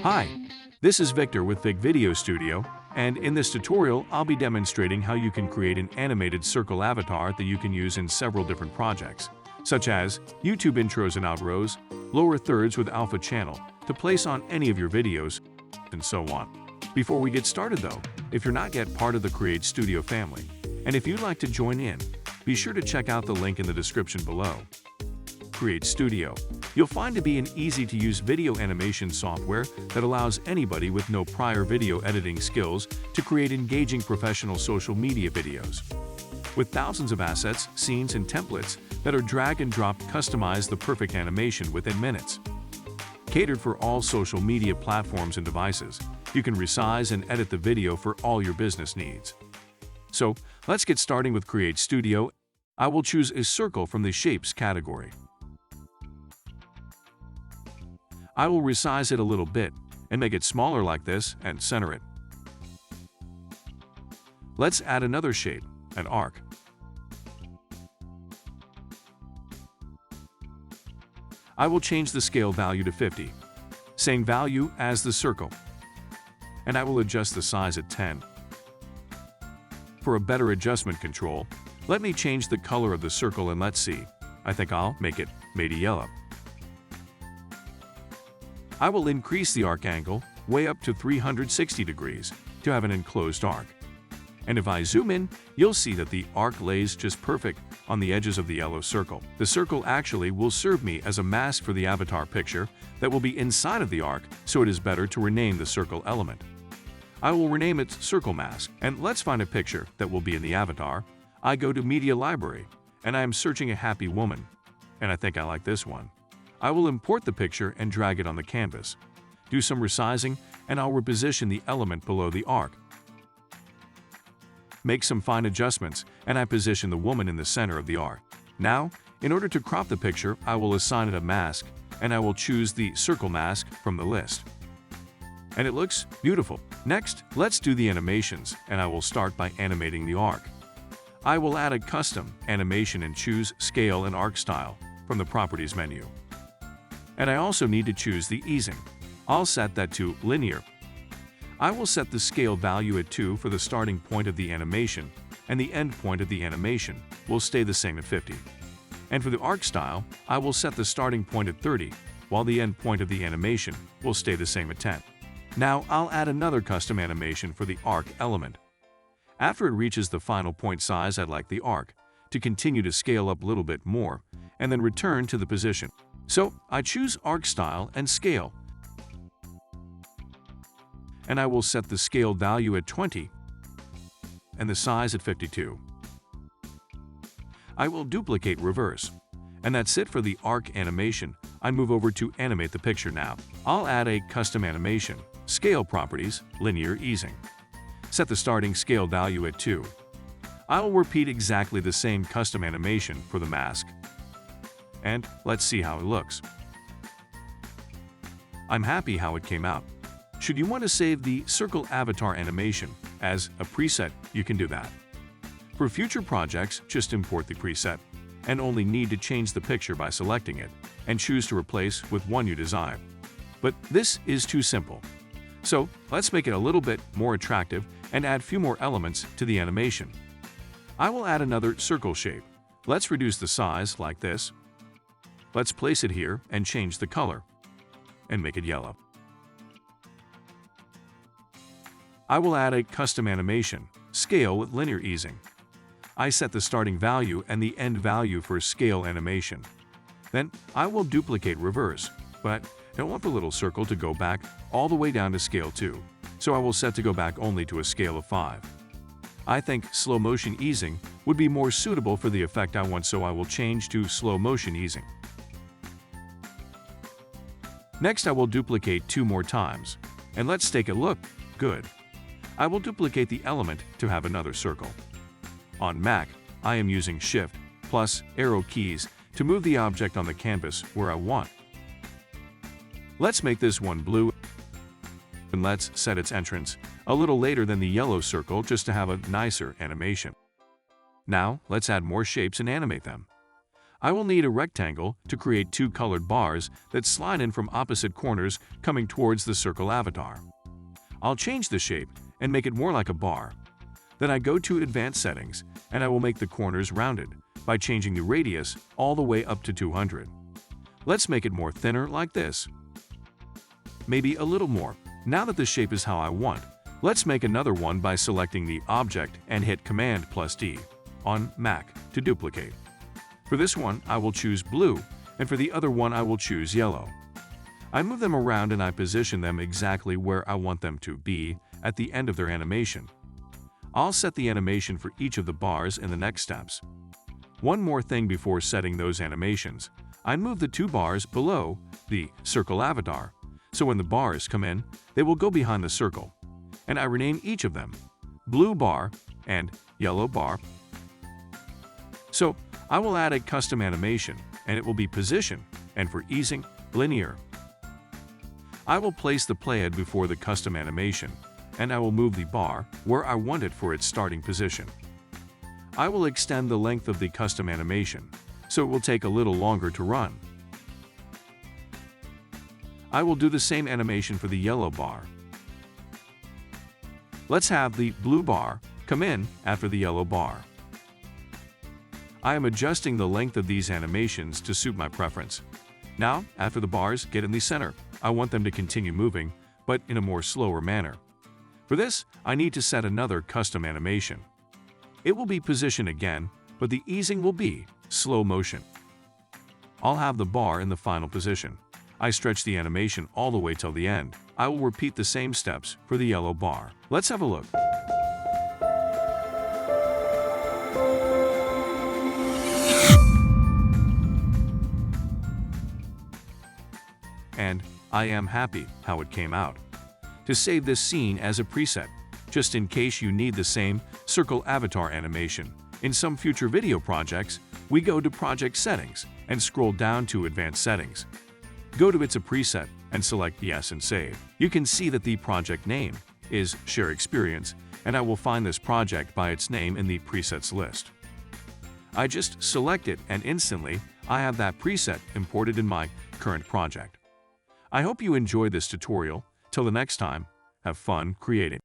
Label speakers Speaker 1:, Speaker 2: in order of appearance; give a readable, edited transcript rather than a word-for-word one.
Speaker 1: Hi, this is Victor with Video Studio, and in this tutorial I'll be demonstrating how you can create an animated circle avatar that you can use in several different projects, such as YouTube intros and outros, lower thirds with alpha channel, to place on any of your videos, and so on. Before we get started though, if you're not yet part of the CreateStudio family, and if you'd like to join in, be sure to check out the link in the description below. CreateStudio, you'll find to be an easy-to-use video animation software that allows anybody with no prior video editing skills to create engaging professional social media videos. With thousands of assets, scenes, and templates that are drag and drop, customize the perfect animation within minutes. Catered for all social media platforms and devices, you can resize and edit the video for all your business needs. So, let's get starting with CreateStudio. I will choose a circle from the Shapes category. I will resize it a little bit and make it smaller like this and center it. Let's add another shape, an arc. I will change the scale value to 50, same value as the circle, and I will adjust the size at 10. For a better adjustment control, let me change the color of the circle and let's see. I think I'll make it maybe yellow. I will increase the arc angle way up to 360 degrees to have an enclosed arc. And if I zoom in, you'll see that the arc lays just perfect on the edges of the yellow circle. The circle actually will serve me as a mask for the avatar picture that will be inside of the arc, so it is better to rename the circle element. I will rename it Circle Mask, and let's find a picture that will be in the avatar. I go to Media Library, and I am searching a happy woman, and I think I like this one. I will import the picture and drag it on the canvas. Do some resizing, and I'll reposition the element below the arc. Make some fine adjustments, and I position the woman in the center of the arc. Now, in order to crop the picture, I will assign it a mask, and I will choose the Circle Mask from the list. And it looks beautiful. Next, let's do the animations, and I will start by animating the arc. I will add a custom animation and choose Scale and Arc Style from the Properties menu. And I also need to choose the easing. I'll set that to linear. I will set the scale value at 2 for the starting point of the animation, and the end point of the animation will stay the same at 50. And for the arc style, I will set the starting point at 30, while the end point of the animation will stay the same at 10. Now I'll add another custom animation for the arc element. After it reaches the final point size, I'd like the arc to continue to scale up a little bit more, and then return to the position. So I choose Arc Style and Scale, and I will set the scale value at 20 and the size at 52. I will duplicate Reverse, and that's it for the arc animation. I move over to animate the picture now. I'll add a custom animation, Scale Properties, Linear Easing. Set the starting scale value at 2. I will repeat exactly the same custom animation for the mask. And let's see how it looks. I'm happy how it came out. Should you want to save the circle avatar animation as a preset, you can do that. For future projects, just import the preset and only need to change the picture by selecting it and choose to replace with one you desire. But this is too simple. So let's make it a little bit more attractive and add few more elements to the animation. I will add another circle shape. Let's reduce the size like this. Let's place it here and change the color and make it yellow. I will add a custom animation, Scale with Linear Easing. I set the starting value and the end value for scale animation. Then I will duplicate Reverse, but I don't want the little circle to go back all the way down to scale 2, so I will set to go back only to a scale of 5. I think Slow Motion Easing would be more suitable for the effect I want, so I will change to Slow Motion Easing. Next, I will duplicate 2 more times, and let's take a look. Good. I will duplicate the element to have another circle. On Mac, I am using Shift plus arrow keys to move the object on the canvas where I want. Let's make this one blue, and let's set its entrance a little later than the yellow circle just to have a nicer animation. Now, let's add more shapes and animate them. I will need a rectangle to create two colored bars that slide in from opposite corners coming towards the circle avatar. I'll change the shape and make it more like a bar. Then I go to Advanced Settings and I will make the corners rounded by changing the radius all the way up to 200. Let's make it more thinner like this. Maybe a little more. Now that the shape is how I want, let's make another one by selecting the object and hit Command+D on Mac to duplicate. For this one, I will choose blue, and for the other one, I will choose yellow. I move them around and I position them exactly where I want them to be at the end of their animation. I'll set the animation for each of the bars in the next steps. One more thing before setting those animations, I move the two bars below the circle avatar, so when the bars come in, they will go behind the circle, and I rename each of them blue bar and yellow bar. So I will add a custom animation, and it will be position, and for easing, linear. I will place the playhead before the custom animation, and I will move the bar where I want it for its starting position. I will extend the length of the custom animation, so it will take a little longer to run. I will do the same animation for the yellow bar. Let's have the blue bar come in after the yellow bar. I am adjusting the length of these animations to suit my preference. Now, after the bars get in the center, I want them to continue moving, but in a more slower manner. For this, I need to set another custom animation. It will be position again, but the easing will be slow motion. I'll have the bar in the final position. I stretch the animation all the way till the end. I will repeat the same steps for the yellow bar. Let's have a look. And I am happy how it came out. To save this scene as a preset, just in case you need the same circle avatar animation in some future video projects, we go to Project Settings and scroll down to Advanced Settings. Go to It's a Preset and select Yes and Save. You can see that the project name is Share Experience, and I will find this project by its name in the presets list. I just select it and instantly I have that preset imported in my current project. I hope you enjoyed this tutorial. Till the next time, have fun creating.